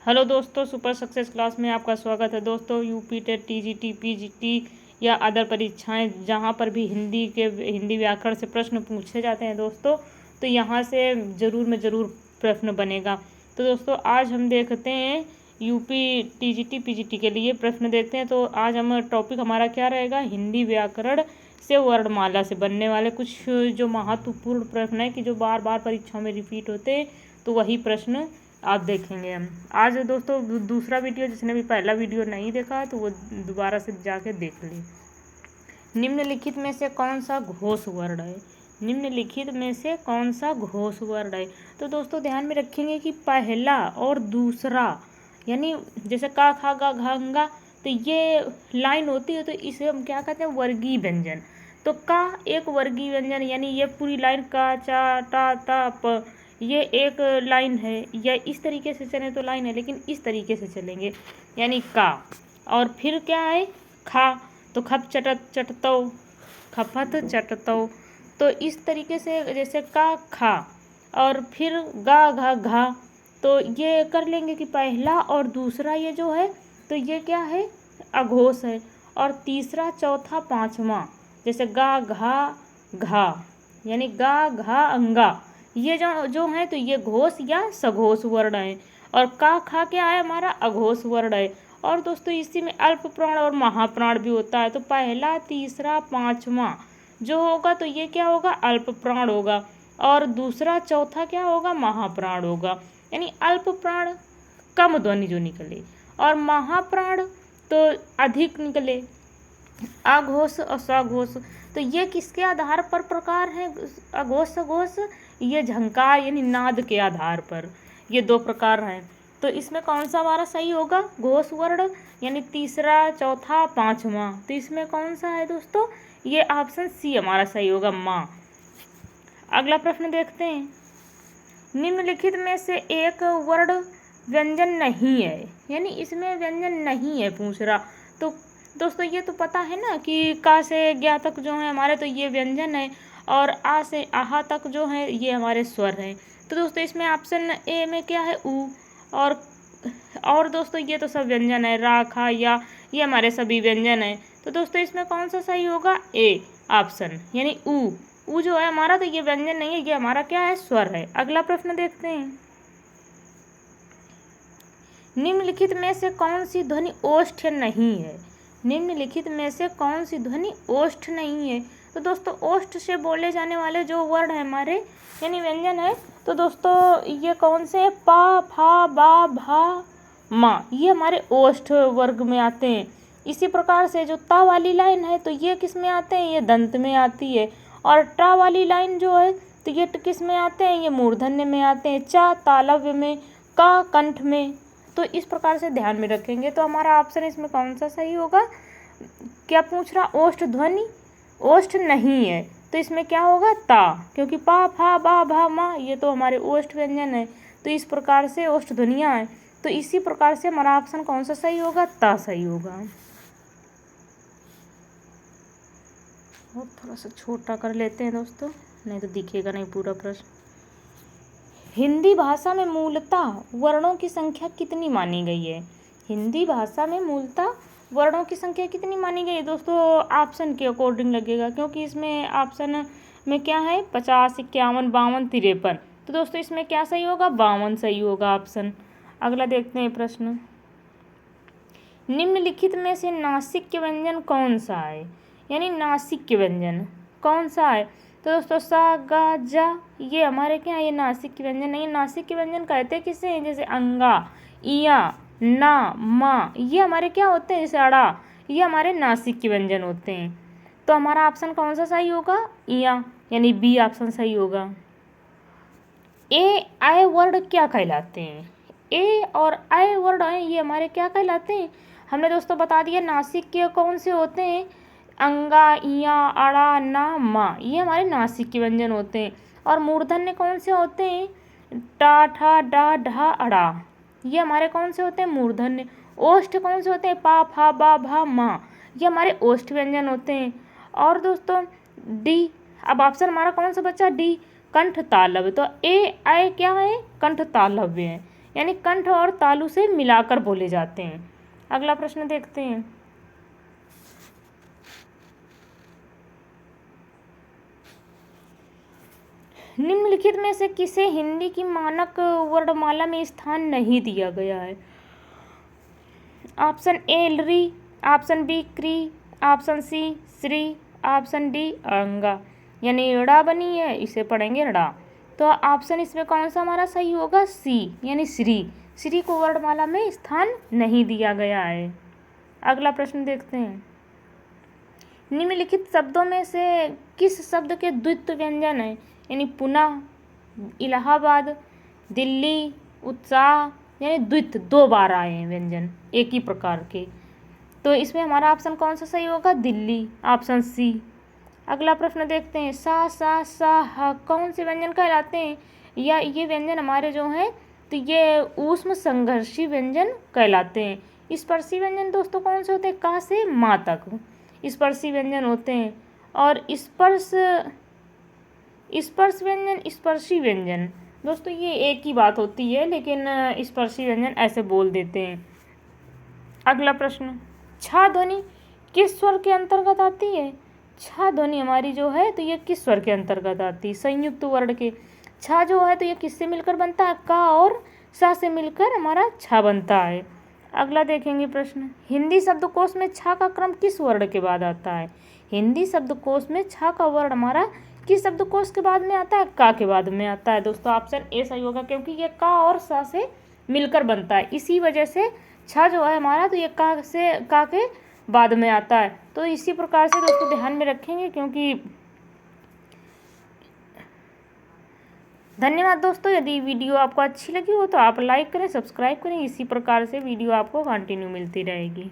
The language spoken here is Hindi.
हेलो दोस्तों, सुपर सक्सेस क्लास में आपका स्वागत है। दोस्तों, यूपी टेट, टीजीटी, पीजीटी या अदर परीक्षाएं जहां पर भी हिंदी व्याकरण से प्रश्न पूछे जाते हैं दोस्तों, तो यहां से ज़रूर में ज़रूर प्रश्न बनेगा। तो दोस्तों, आज हम देखते हैं यूपी टीजीटी पीजीटी के लिए प्रश्न देखते हैं। तो आज हम टॉपिक हमारा क्या रहेगा, हिंदी व्याकरण से वर्णमाला से बनने वाले कुछ जो महत्वपूर्ण प्रश्न है कि जो बार बार परीक्षाओं में रिपीट होते हैं, तो वही प्रश्न आप देखेंगे हम आज। दोस्तों, दूसरा वीडियो जिसने भी पहला वीडियो नहीं देखा है तो वो दोबारा से जाके देख ले। निम्नलिखित में से कौन सा घोष वर्ण है? निम्नलिखित में से कौन सा घोष वर्ण है? तो दोस्तों, ध्यान में रखेंगे कि पहला और दूसरा, यानी जैसे का, खा, गा, घा, अंगा, तो ये लाइन होती है तो इसे हम क्या कहते हैं, वर्गीय व्यंजन। तो का एक वर्गीय व्यंजन, यानी ये पूरी लाइन का, चा, टा, ता, प, ये एक लाइन है। या इस तरीके से चले तो लाइन है, लेकिन इस तरीके से चलेंगे यानी का। और फिर क्या है, खा, तो खप चटत चटतो, खपत चटतो। तो इस तरीके से जैसे का, खा, और फिर गा, घा, घा, तो ये कर लेंगे कि पहला और दूसरा ये जो है तो ये क्या है, अघोष है। और तीसरा, चौथा, पांचवा, जैसे गा, घा, घा, यानी गा, घा, अंगा, ये जो है तो ये घोष या सघोष वर्ण है। और का, खा क्या है, हमारा अघोष वर्ण है। और दोस्तों, इसी में अल्प प्राण और महाप्राण भी होता है। तो पहला, तीसरा, पांचवा जो होगा तो ये क्या होगा, अल्प प्राण होगा। और दूसरा, चौथा क्या होगा, महाप्राण होगा। यानी अल्प प्राण कम ध्वनि जो निकले, और महाप्राण तो अधिक निकले, अघोष और सघोष। तो ये किसके आधार पर प्रकार हैं, अघोष सघोष? ये झंकार यानी नाद के आधार पर ये दो प्रकार हैं। तो इसमें कौन सा हमारा सही होगा, घोष वर्ण, यानी तीसरा, चौथा, पांचवा। तो इसमें कौन सा है दोस्तों, ये ऑप्शन सी हमारा सही होगा, माँ। अगला प्रश्न देखते हैं। निम्नलिखित में से एक वर्ण व्यंजन नहीं है, यानी इसमें व्यंजन नहीं है पूछ रहा। तो दोस्तों, ये तो पता है ना कि का से ज्ञा तक जो है हमारे तो ये व्यंजन है, और आ से आहा तक जो है ये हमारे स्वर हैं। तो दोस्तों, इसमें ऑप्शन ए में क्या है, ऊ। और दोस्तों, ये तो सब व्यंजन है, रा, खा, या, ये हमारे सभी व्यंजन हैं। तो दोस्तों, इसमें कौन सा सही होगा, ए ऑप्शन, यानी ऊ जो है हमारा तो ये व्यंजन नहीं है, ये हमारा क्या है, स्वर है। अगला प्रश्न देखते हैं। निम्नलिखित में से कौन सी ध्वनि ओष्ठ नहीं है? निम्नलिखित में से कौन सी ध्वनि ओष्ठ नहीं है? तो दोस्तों, ओष्ठ से बोले जाने वाले जो वर्ण है हमारे, यानी व्यंजन है, तो दोस्तों ये कौन से हैं, पा, फा, बा, भा, मा, ये हमारे ओष्ठ वर्ग में आते हैं। इसी प्रकार से जो ता वाली लाइन है तो ये किस में आते हैं, ये दंत में आती है। और टा वाली लाइन जो है तो ये किस में आते हैं, ये मूर्धन्य में आते हैं। चा तालव्य में, का कंठ में। तो इस प्रकार से ध्यान में रखेंगे। तो हमारा ऑप्शन इसमें कौन सा सही होगा, क्या पूछ रहा, ओष्ठ ध्वनि ओष्ठ नहीं है, तो इसमें क्या होगा, ता, क्योंकि पा, फा, बा, भा, मा ये तो हमारे ओष्ठ व्यंजन है। तो इस प्रकार से ओष्ठ ध्वनियाँ हैं। तो इसी प्रकार से हमारा ऑप्शन कौन सा सही होगा, ता सही होगा। और थोड़ा सा छोटा कर लेते हैं दोस्तों, नहीं तो दिखेगा नहीं पूरा प्रश्न। हिंदी भाषा में मूलतः वर्णों की संख्या कितनी मानी गई है? हिंदी भाषा में मूलतः वर्णों की संख्या कितनी मानी गई है? दोस्तों, ऑप्शन के अकॉर्डिंग लगेगा, क्योंकि इसमें ऑप्शन में क्या है, 50, 51, 52, 53। तो दोस्तों, इसमें क्या सही होगा, 52 सही होगा ऑप्शन। अगला देखते हैं प्रश्न। निम्नलिखित में से नासिक व्यंजन कौन सा है? यानी नासिक व्यंजन कौन सा है? तो दोस्तों, सा, गा, जा, ये हमारे क्या है, ये नासिक व्यंजन नहीं है। नासिक व्यंजन कहते हैं किसे हैं, जैसे अंगा, इया, ना, मा, ये हमारे क्या होते हैं, जैसे अड़ा, ये हमारे नासिक व्यंजन होते हैं। तो हमारा ऑप्शन कौन सा सही होगा, इया, यानी बी ऑप्शन सही होगा। ए आय वर्ड क्या कहलाते हैं? ए और आय वर्ड हैं, ये हमारे क्या कहलाते हैं? हमने दोस्तों बता दिया नासिक के कौन से होते हैं, अंगा, इया, अड़ा, ना, मा, ये हमारे नासिक के व्यंजन होते हैं। और मूर्धन्य कौन से होते हैं, टा, ठा, डा, ढा, अड़ा, ये हमारे कौन से होते हैं, मूर्धन्य। ओष्ठ कौन से होते हैं, पा, फा, बा, भा, मा, ये हमारे ओष्ठ व्यंजन होते हैं। और दोस्तों, डी, अब ऑप्शन हमारा कौन सा बचा, डी, कंठ तालव्य। तो ए आय क्या है, कंठ तालव्य है, यानी कंठ और तालु से मिलाकर बोले जाते हैं। अगला प्रश्न देखते हैं। निम्नलिखित में से किसे हिंदी की मानक वर्णमाला में स्थान नहीं दिया गया है? ऑप्शन ए लृ, ऑप्शन बी कृ, ऑप्शन सी श्री, ऑप्शन डी अंगा। यानी ड़ा बनी है, इसे पढ़ेंगे ड़ा। तो ऑप्शन इसमें कौन सा हमारा सही होगा? सी, यानी श्री। श्री को वर्णमाला में स्थान नहीं दिया गया है। अगला प्रश्न देखते हैं। निम्नलिखित शब्दों में से किस शब्द के द्वित्व व्यंजन है? यानी पुनः, इलाहाबाद, दिल्ली, उत्साह, यानी द्वित्व, 2 बार आए हैं व्यंजन एक ही प्रकार के। तो इसमें हमारा ऑप्शन कौन सा सही होगा? Delhi, option C. अगला प्रश्न देखते हैं। सा सा सा हा कौन से व्यंजन कहलाते हैं? या ये व्यंजन हमारे जो हैं तो ये ऊष्म संघर्षी व्यंजन कहलाते हैं। स्पर्शी व्यंजन दोस्तों कौन से होते हैं? का से मा तक स्पर्शी व्यंजन होते हैं। और स्पर्श व्यंजन, स्पर्शी व्यंजन दोस्तों ये एक ही बात होती है, लेकिन स्पर्शी व्यंजन ऐसे बोल देते हैं। अगला प्रश्न। छा ध्वनि किस स्वर के अंतर्गत आती है? छा ध्वनि हमारी जो है तो ये किस स्वर के अंतर्गत आती है? संयुक्त वर्ण के। छा जो है तो ये किससे मिलकर बनता है? का और सा से मिलकर हमारा छा बनता है। अगला देखेंगे प्रश्न। हिंदी शब्दकोश में छा का क्रम किस वर्ण के बाद आता है? हिंदी शब्दकोश में छा का वर्ण हमारा किस शब्दकोश के बाद में आता है? का के बाद में आता है। दोस्तों ऑप्शन ए सही होगा, क्योंकि ये का और सा से मिलकर बनता है, इसी वजह से छा जो है हमारा तो ये का के बाद में आता है। तो इसी प्रकार से दोस्तों ध्यान में रखेंगे, क्योंकि धन्यवाद दोस्तों। यदि वीडियो आपको अच्छी लगी हो तो आप लाइक करें, सब्सक्राइब करें। इसी प्रकार से वीडियो आपको कंटिन्यू मिलती रहेगी।